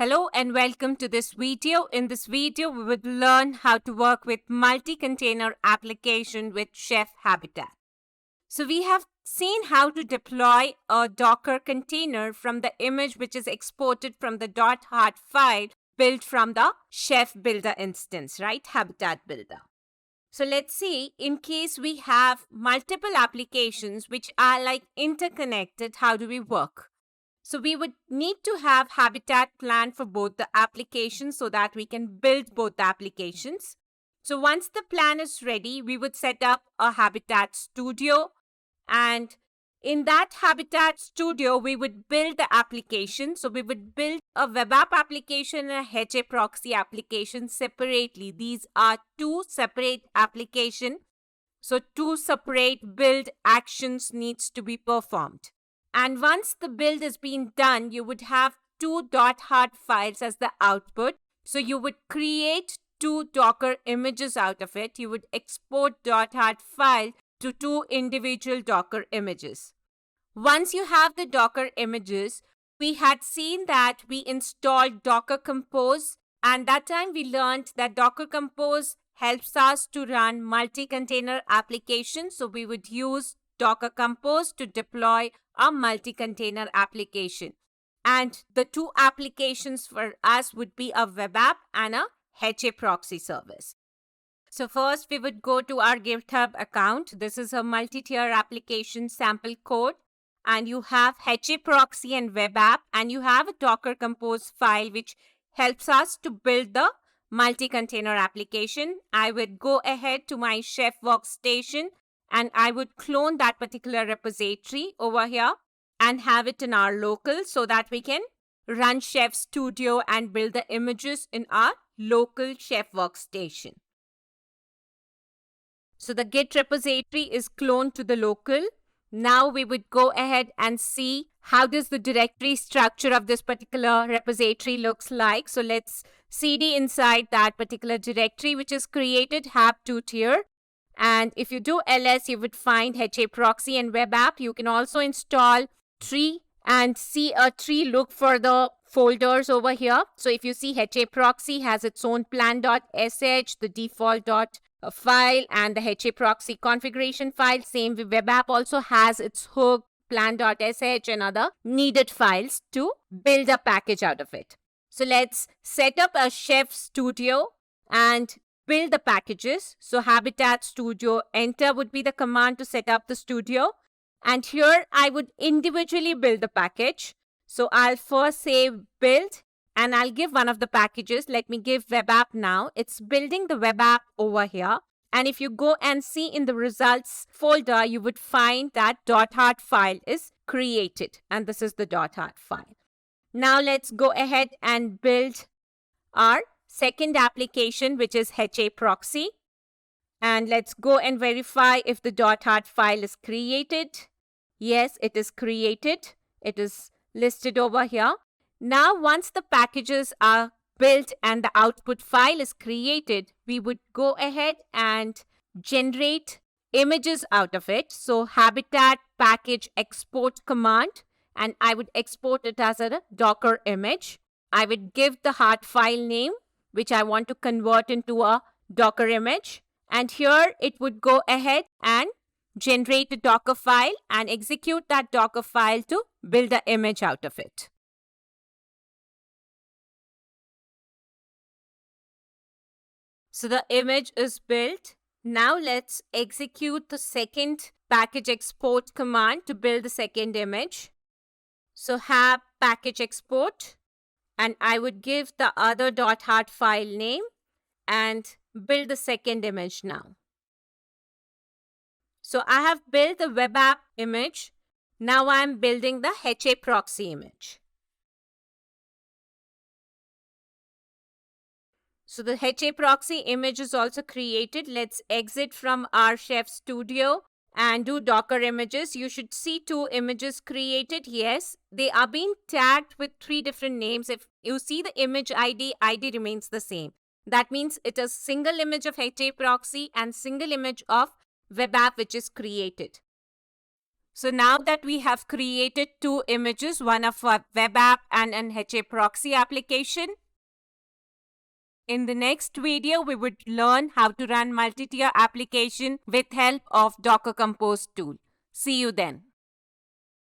Hello and welcome to this video. In this video, we would learn how to work with multi-container application with Chef Habitat. So we have seen how to deploy a Docker container from the image which is exported from the .heart file built from the Chef Builder instance, right? Habitat Builder. So let's see, in case we have multiple applications which are like interconnected, how do we work? So we would need to have Habitat plan for both the applications so that we can build both the applications. So once the plan is ready, we would set up a Habitat Studio, and in that Habitat Studio, we would build the application. So we would build a web app application and a HAProxy application separately. These are two separate applications. So two separate build actions needs to be performed. And once the build has been done, you would have two .heart files as the output. So you would create two Docker images out of it. You would export .heart file to two individual Docker images. Once you have the Docker images, we had seen that we installed Docker Compose, and that time we learned that Docker Compose helps us to run multi-container applications. So we would use Docker Compose to deploy a multi-container application. And the two applications for us would be a web app and a HAProxy service. So first we would go to our GitHub account. This is a multi-tier application sample code. And you have HAProxy and web app, and you have a Docker Compose file which helps us to build the multi-container application. I would go ahead to my Chef workstation and I would clone that particular repository over here and have it in our local so that we can run Chef Studio and build the images in our local Chef workstation. So the Git repository is cloned to the local. Now we would go ahead and see how does the directory structure of this particular repository looks like. So let's cd inside that particular directory which is created hap2 tier. And if you do ls, you would find HAProxy and web app. You can also install tree and see a tree. Look for the folders over here. So if you see HAProxy has its own plan.sh, the default file, and the HAProxy configuration file. Same with web app also has its hook, plan.sh, and other needed files to build a package out of it. So let's set up a Chef Studio and build the packages. So Habitat Studio enter would be the command to set up the studio. And here I would individually build the package. So I'll first say build and I'll give one of the packages. Let me give web app now. It's building the web app over here. And if you go and see in the results folder, you would find that .heart file is created. And this is the .heart file. Now let's go ahead and build our second application, which is HAProxy. And let's go and verify if the .heart file is created. Yes, it is created. It is listed over here. Now, once the packages are built and the output file is created, we would go ahead and generate images out of it. So Habitat package export command, and I would export it as a Docker image. I would give the heart file name, which I want to convert into a Docker image. And here it would go ahead and generate a Docker file and execute that Docker file to build an image out of it. So the image is built. Now let's execute the second package export command to build the second image. So have package export. And I would give the other .heart file name and build the second image now. So I have built the web app image. Now I'm building the HAProxy image. So the HAProxy image is also created. Let's exit from our Chef Studio and do Docker images. You should see two images created. Yes, they are being tagged with three different names. If you see the image ID remains the same. That means it is single image of HAProxy and single image of web app which is created. So now that we have created two images, one of a web app and an HA proxy application, in the next video, we would learn how to run multi-tier application with help of Docker Compose tool. See you then.